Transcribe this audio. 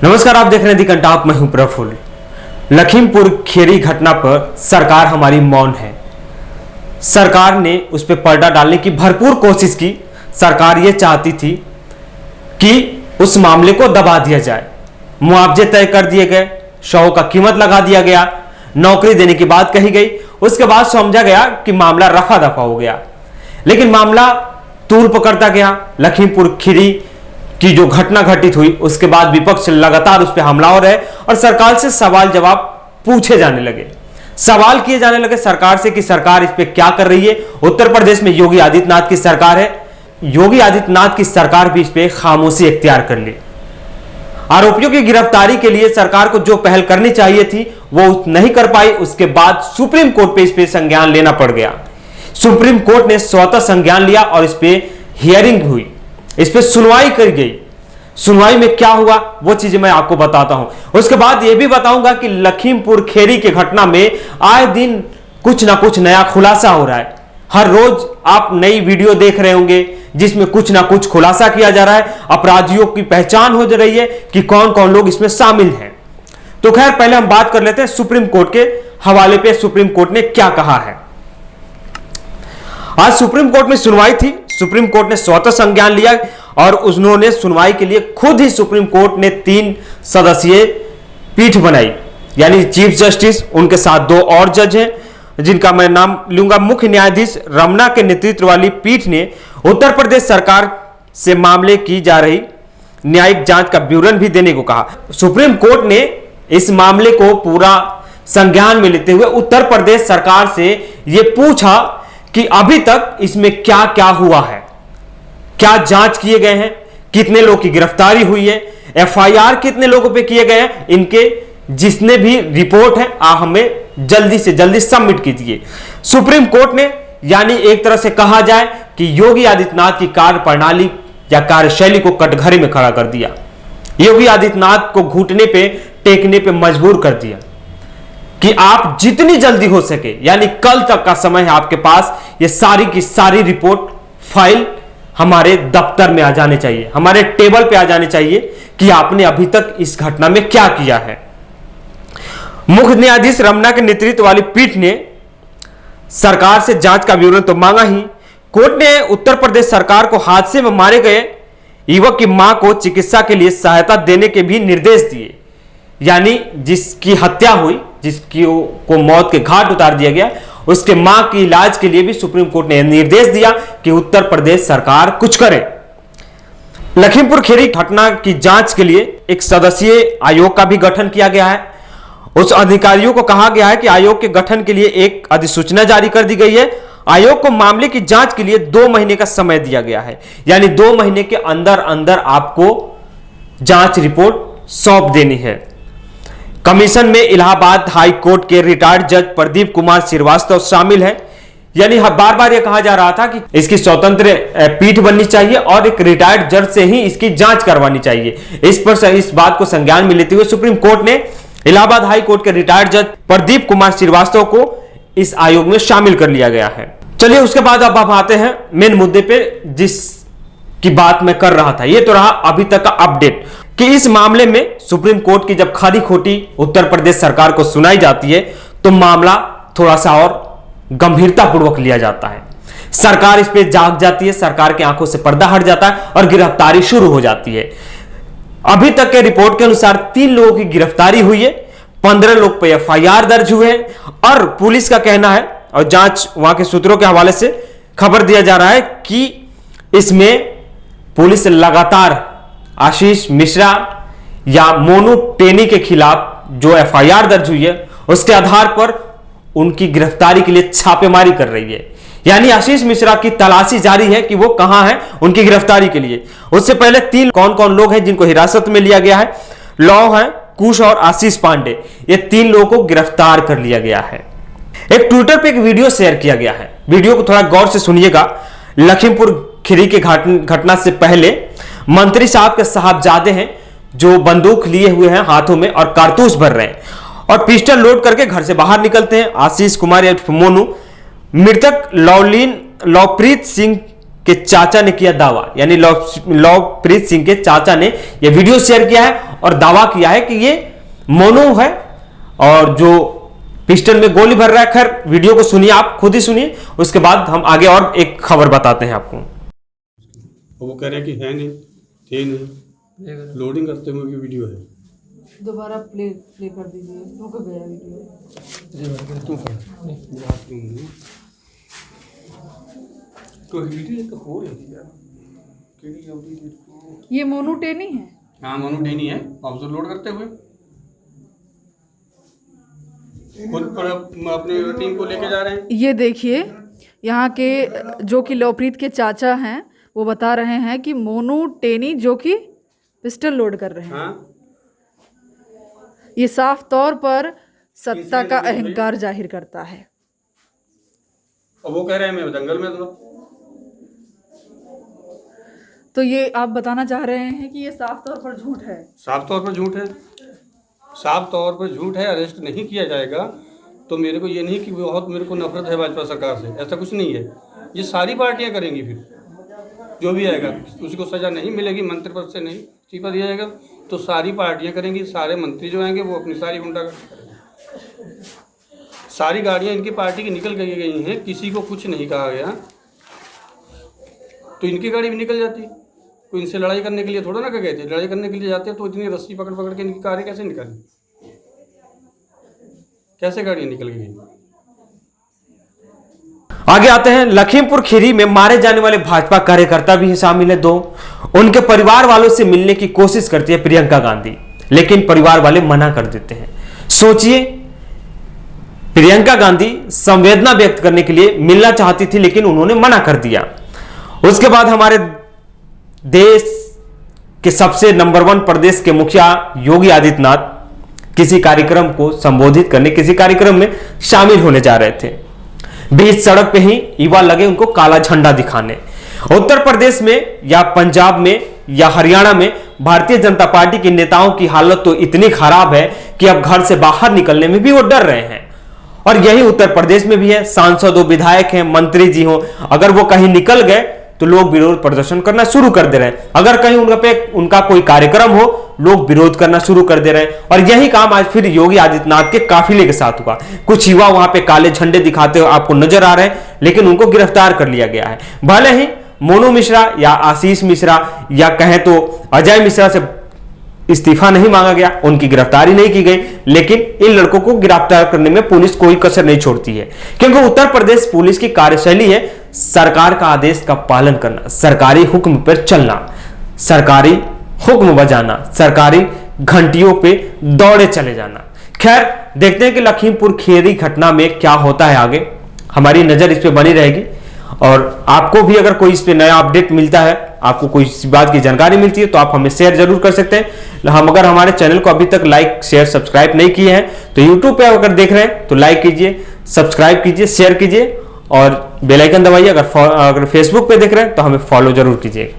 नमस्कार, आप देख रहे हैं दी कंटाप, मैं हूं प्रफुल्ल। लखीमपुर खीरी घटना पर सरकार हमारी मौन है। सरकार ने उस पर पर्दा डालने की भरपूर कोशिश की। सरकार ये चाहती थी कि उस मामले को दबा दिया जाए, मुआवजे तय कर दिए गए, शवों का कीमत लगा दिया गया, नौकरी देने की बात कही गई। उसके बाद समझा गया कि मामला रफा दफा हो गया, लेकिन मामला तूल पकड़ता गया। लखीमपुर खीरी की जो घटना घटित हुई, उसके बाद विपक्ष लगातार उस पर हमलावर है और सरकार से सवाल जवाब पूछे जाने लगे, सवाल किए जाने लगे सरकार से कि सरकार इस पे क्या कर रही है। उत्तर प्रदेश में योगी आदित्यनाथ की सरकार है, योगी आदित्यनाथ की सरकार भी इस पे खामोशी इख्तियार कर ली। आरोपियों की गिरफ्तारी के लिए सरकार को जो पहल करनी चाहिए थी वो नहीं कर पाई। उसके बाद सुप्रीम कोर्ट पे इस पे संज्ञान लेना पड़ गया। सुप्रीम कोर्ट ने स्वतः संज्ञान लिया और इस पे हियरिंग हुई, इस पे सुनवाई करी गई। सुनवाई में क्या हुआ वो चीजें मैं आपको बताता हूं। उसके बाद यह भी बताऊंगा कि लखीमपुर खीरी की घटना में आए दिन कुछ ना कुछ नया खुलासा हो रहा है। हर रोज आप नई वीडियो देख रहे होंगे जिसमें कुछ ना कुछ खुलासा किया जा रहा है, अपराधियों की पहचान हो जा रही है कि कौन कौन लोग इसमें शामिल हैं। तो खैर, पहले हम बात कर लेते हैं सुप्रीम कोर्ट के हवाले पे सुप्रीम कोर्ट ने क्या कहा है। आज सुप्रीम कोर्ट में सुनवाई थी। सुप्रीम कोर्ट ने स्वतः संज्ञान लिया और उन्होंने सुनवाई के लिए खुद ही सुप्रीम कोर्ट ने 3 सदस्यीय पीठ बनाई, यानी चीफ जस्टिस, उनके साथ 2 और जज हैं जिनका मैं नाम लूंगा। मुख्य न्यायाधीश रमना के नेतृत्व वाली पीठ ने उत्तर प्रदेश सरकार से मामले की जा रही न्यायिक जांच का विवरण भी देने को कहा। सुप्रीम कोर्ट ने इस मामले को पूरा संज्ञान में लेते हुए उत्तर प्रदेश सरकार से यह पूछा कि अभी तक इसमें क्या क्या हुआ है, क्या जांच किए गए हैं, कितने लोग की गिरफ्तारी हुई है, एफआईआर कितने लोगों पे किए गए हैं, इनके जितने भी रिपोर्ट है हमें जल्दी से जल्दी सबमिट कीजिए। सुप्रीम कोर्ट ने, यानी एक तरह से कहा जाए कि योगी आदित्यनाथ की कार्य प्रणाली या कार्यशैली को कटघरे में खड़ा कर दिया। योगी आदित्यनाथ को घुटने पे टेकने पे मजबूर कर दिया कि आप जितनी जल्दी हो सके, यानी कल तक का समय है आपके पास, ये सारी की सारी रिपोर्ट फाइल हमारे दफ्तर में आ जाने चाहिए, हमारे टेबल पे आ जाने चाहिए कि आपने अभी तक इस घटना में क्या किया है। मुख्य न्यायाधीश रमना के नेतृत्व वाली पीठ ने सरकार से जांच का विवरण तो मांगा ही। कोर्ट ने उत्तर प्रदेश सरकार को हादसे में मारे गए युवक की मां को चिकित्सा के लिए सहायता देने के भी निर्देश दिए, यानी जिसकी हत्या हुई, जिसकी को मौत के घाट उतार दिया गया, उसके मां के इलाज के लिए भी सुप्रीम कोर्ट ने निर्देश दिया कि उत्तर प्रदेश सरकार कुछ करे। लखीमपुर खीरी घटना की जांच के लिए एक सदस्यीय आयोग का भी गठन किया गया है। उस अधिकारियों को कहा गया है कि आयोग के गठन के लिए एक अधिसूचना जारी कर दी गई है। आयोग को मामले की जांच के लिए 2 महीने का समय दिया गया है, यानी 2 महीने के अंदर अंदर आपको जांच रिपोर्ट सौंप देनी है। कमीशन में इलाहाबाद हाई कोर्ट के रिटायर्ड जज प्रदीप कुमार श्रीवास्तव शामिल हैं। यानी बार बार यह कहा जा रहा था कि इसकी स्वतंत्र पीठ बननी चाहिए और एक रिटायर्ड जज से ही इसकी जांच करवानी चाहिए। इस बात को संज्ञान में लेते हुए सुप्रीम कोर्ट ने इलाहाबाद हाई कोर्ट के रिटायर्ड जज प्रदीप कुमार श्रीवास्तव को इस आयोग में शामिल कर लिया गया है। चलिए, उसके बाद अब आप आते हैं मेन मुद्दे पे जिस की बात मैं कर रहा था। यह तो रहा अभी तक का अपडेट कि इस मामले में सुप्रीम कोर्ट की जब खरी खोटी उत्तर प्रदेश सरकार को सुनाई जाती है तो मामला थोड़ा सा और गंभीरता पूर्वक लिया जाता है। सरकार इस पे जाग जाती है, सरकार की आंखों से पर्दा हट जाता है और गिरफ्तारी शुरू हो जाती है। अभी तक के रिपोर्ट के अनुसार 3 लोगों की गिरफ्तारी हुई है, 15 लोग पे एफआईआर दर्ज हुए हैं और पुलिस का कहना है और जांच वहां के सूत्रों के हवाले से खबर दिया जा रहा है कि इसमें पुलिस लगातार आशीष मिश्रा या मोनू टेनी के खिलाफ जो एफआईआर दर्ज हुई है उसके आधार पर उनकी गिरफ्तारी के लिए छापेमारी कर रही है। यानी आशीष मिश्रा की तलाशी जारी है कि वो कहां है, उनकी गिरफ्तारी के लिए। उससे पहले 3 कौन कौन लोग हैं जिनको हिरासत में लिया गया है, लौ है, कुश और आशीष पांडे, ये 3 लोगों को गिरफ्तार कर लिया गया है। एक ट्विटर पे एक वीडियो शेयर किया गया है, वीडियो को थोड़ा गौर से सुनिएगा। लखीमपुर खीरी के घटना से पहले मंत्री साहब के साहबजादे हैं जो बंदूक लिए हुए हैं हाथों में और कारतूस भर रहे हैं और पिस्टल लोड करके घर से बाहर निकलते हैं। आशीष कुमार या मोनू मृतक लवप्रीत सिंह के चाचा ने किया दावा, यानी लवप्रीत सिंह के चाचा ने यह वीडियो शेयर किया है और दावा किया है कि ये मोनू है और जो पिस्टल में गोली भर रहा है। खैर वीडियो को सुनिए, आप खुद ही सुनिए, उसके बाद हम आगे और एक खबर बताते हैं आपको। वो कह रहे हैं कि है नहीं, थे नहीं, लोडिंग करते हुए की वीडियो है। दोबारा प्ले कर दीजिए, रुक गया वीडियो। ये मोनू टेनी है। हाँ मोनू टेनी है, ऑब्जर लोड करते हुए खुद पर अपनी टीम को लेके जा रहे हैं। ये देखिए यहाँ के जो कि लवप्रीत के चाचा हैं वो बता रहे हैं कि मोनू टेनी जो कि पिस्टल लोड कर रहे हैं। हाँ? ये साफ तौर पर सत्ता का अहंकार जाहिर करता है। और वो कह रहे हैं मैं दंगल में था। तो ये आप बताना चाह रहे हैं कि ये साफ तौर पर झूठ है। साफ तौर पर झूठ है, साफ तौर पर झूठ है। अरेस्ट नहीं किया जाएगा तो मेरे को ये नहीं कि बहुत मेरे को नफरत है भाजपा सरकार से, ऐसा कुछ नहीं है। ये सारी पार्टियां करेंगी, फिर जो भी आएगा उसको सजा नहीं मिलेगी, मंत्री पद से नहीं इस्तीफा दिया जाएगा तो सारी पार्टियां करेंगी। सारे मंत्री जो आएंगे वो अपनी सारी गुंडा सारी गाड़ियां इनकी पार्टी की निकल गई हैं, किसी को कुछ नहीं कहा गया तो इनकी गाड़ी भी निकल जाती। कोई इनसे लड़ाई करने के लिए थोड़ा ना गए थे, लड़ाई करने के लिए जाते तो इतनी रस्सी पकड़ पकड़ के इनकी कारें कैसे निकाली, कैसे गाड़ियां निकल गई। आगे आते हैं, लखीमपुर खीरी में मारे जाने वाले भाजपा कार्यकर्ता भी शामिल है। दो उनके परिवार वालों से मिलने की कोशिश करती है प्रियंका गांधी, लेकिन परिवार वाले मना कर देते हैं। सोचिए, प्रियंका गांधी संवेदना व्यक्त करने के लिए मिलना चाहती थी लेकिन उन्होंने मना कर दिया। उसके बाद हमारे देश के सबसे नंबर 1 प्रदेश के मुखिया योगी आदित्यनाथ किसी कार्यक्रम को संबोधित करने, किसी कार्यक्रम में शामिल होने जा रहे थे। बीच सड़क पे ही युवा लगे उनको काला झंडा दिखाने। उत्तर प्रदेश में या पंजाब में या हरियाणा में भारतीय जनता पार्टी के नेताओं की हालत तो इतनी खराब है कि अब घर से बाहर निकलने में भी वो डर रहे हैं। और यही उत्तर प्रदेश में भी है, सांसद हो, विधायक हैं, मंत्री जी हो, अगर वो कहीं निकल गए तो लोग विरोध प्रदर्शन करना शुरू कर दे रहे हैं। अगर कहीं उनका कोई कार्यक्रम हो, लोग विरोध करना शुरू कर दे रहे हैं। और यही काम आज फिर योगी आदित्यनाथ के काफिले के साथ हुआ। कुछ युवा वहां पे काले झंडे दिखाते हुए आपको नजर आ रहे हैं, लेकिन उनको गिरफ्तार कर लिया गया है। भले ही मोनू मिश्रा या आशीष मिश्रा या कहें तो अजय मिश्रा से इस्तीफा नहीं मांगा गया, उनकी गिरफ्तारी नहीं की गई, लेकिन इन लड़कों को गिरफ्तार करने में पुलिस कोई कसर नहीं छोड़ती है, क्योंकि उत्तर प्रदेश पुलिस की कार्यशैली है सरकार का आदेश का पालन करना, सरकारी हुक्म पर चलना, सरकारी हुक्म बजाना, सरकारी घंटियों पे दौड़े चले जाना। खैर देखते हैं कि लखीमपुर खीरी घटना में क्या होता है आगे, हमारी नजर इस पे बनी रहेगी। और आपको भी अगर कोई इस पे नया अपडेट मिलता है, आपको कोई इस बात की जानकारी मिलती है तो आप हमें शेयर जरूर कर सकते हैं। हम अगर हमारे चैनल को अभी तक लाइक शेयर सब्सक्राइब नहीं किए हैं तो यूट्यूब पे अगर देख रहे हैं तो लाइक कीजिए, सब्सक्राइब कीजिए, शेयर कीजिए और बेल आइकन दबाइए। अगर फेसबुक पे देख रहे हैं तो हमें फॉलो जरूर कीजिए।